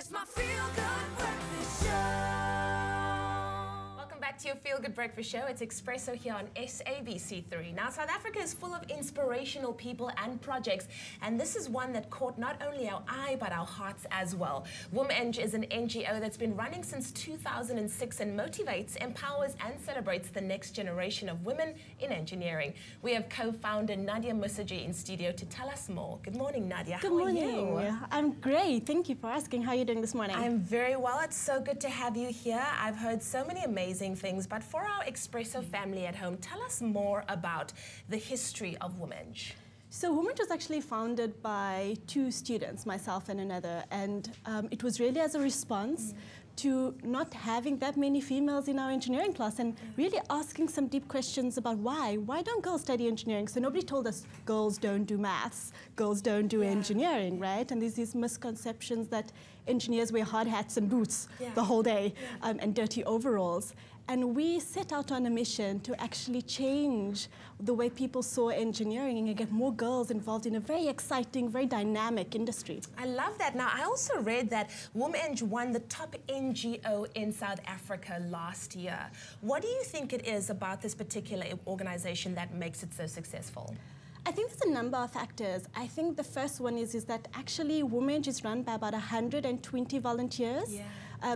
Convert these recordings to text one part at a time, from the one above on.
It's my feel-good breakfast show. Welcome back to your Feel Good Breakfast Show. It's Espresso here on SABC3. Now, South Africa is full of inspirational people and projects, and this is one that caught not only our eye, but our hearts as well. WomEng is an NGO that's been running since 2006 and motivates, empowers, and celebrates the next generation of women in engineering. We have co-founder Naadiya Moosajee in studio to tell us more. Good morning, Naadiya. Good morning. I'm great. Thank you for asking. How are you doing this morning? I'm very well. It's so good to have you here. I've heard so many amazing things, but for our Espresso family at home, tell us more about the history of WomEng. So WomEng was actually founded by two students, myself and another, and it was really as a response to not having that many females in our engineering class and really asking some deep questions about why. Why don't girls study engineering? So nobody told us girls don't do maths, girls don't do engineering, right? And there's these misconceptions that engineers wear hard hats and boots the whole day and dirty overalls. And we set out on a mission to actually change the way people saw engineering and get more girls involved in a very exciting, very dynamic industry. I love that. Now, I also read that WomEng won the top NGO in South Africa last year. What do you think it is about this particular organization that makes it so successful? I think there's a number of factors. I think the first one is that actually WomEng is run by about 120 volunteers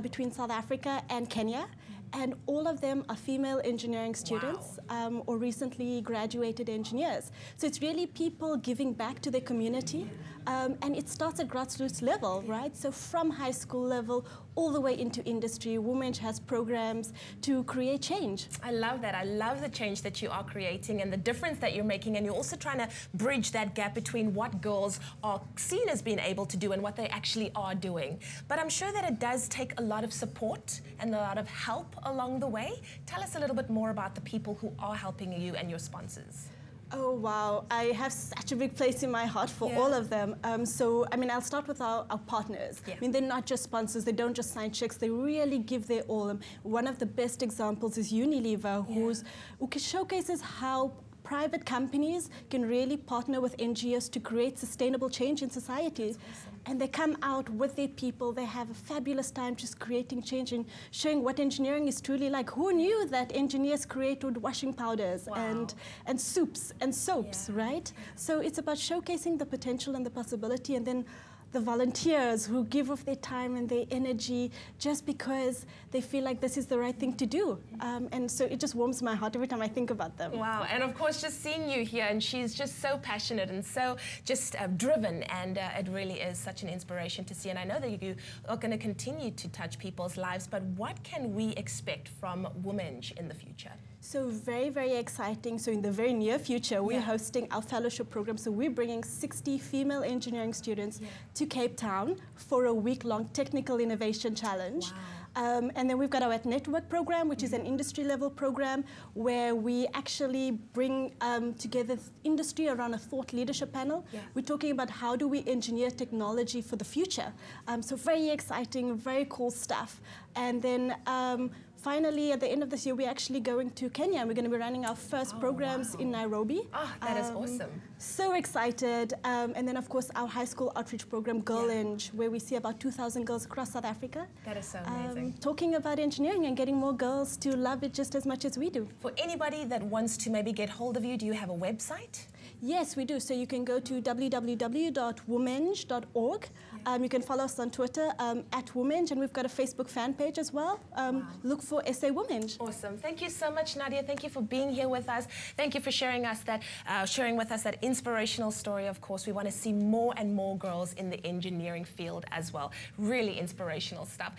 between South Africa and Kenya. And all of them are female engineering students or recently graduated engineers. So it's really people giving back to their community. And it starts at grassroots level, right? So from high school level all the way into industry, WomEng has programs to create change. I love that. I love the change that you are creating and the difference that you're making. And you're also trying to bridge that gap between what girls are seen as being able to do and what they actually are doing. But I'm sure that it does take a lot of support and a lot of help along the way. Tell us a little bit more about the people who are helping you and your sponsors. Oh, wow. I have such a big place in my heart for all of them. So, I mean, I'll start with our partners. I mean, they're not just sponsors. They don't just sign checks. They really give their all. One of the best examples is UNILEVER, who showcases how private companies can really partner with NGOs to create sustainable change in society. And they come out with their people. They have a fabulous time just creating change and showing what engineering is truly like. Who knew that engineers created washing powders and soups and soaps, right? So it's about showcasing the potential and the possibility, and then the volunteers who give of their time and their energy just because they feel like this is the right thing to do. And so it just warms my heart every time I think about them. Wow, and of course just seeing you here, and she's just so passionate and so just driven, and it really is such an inspiration to see. And I know that you are going to continue to touch people's lives, but what can we expect from WomEng in the future? So very, very exciting. So in the very near future, we're hosting our fellowship program. So we're bringing 60 female engineering students to Cape Town for a week-long technical innovation challenge. And then we've got our network program, which is an industry-level program where we actually bring together industry around a thought leadership panel. We're talking about how do we engineer technology for the future. So very exciting, very cool stuff. And then finally, at the end of this year, we're actually going to Kenya. We're going to be running our first programs in Nairobi. Oh, that is awesome. So excited. And then, of course, our high school outreach program, GirlEng, where we see about 2,000 girls across South Africa. That is so amazing. Talking about engineering and getting more girls to love it just as much as we do. For anybody that wants to maybe get hold of you, do you have a website? Yes, we do. So you can go to www.womeng.org. You can follow us on Twitter at WomEng, and we've got a Facebook fan page as well. Look for SA WomEng. Awesome. Thank you so much, Naadiya. Thank you for being here with us. Thank you for sharing with us that inspirational story. Of course, we want to see more and more girls in the engineering field as well. Really inspirational stuff.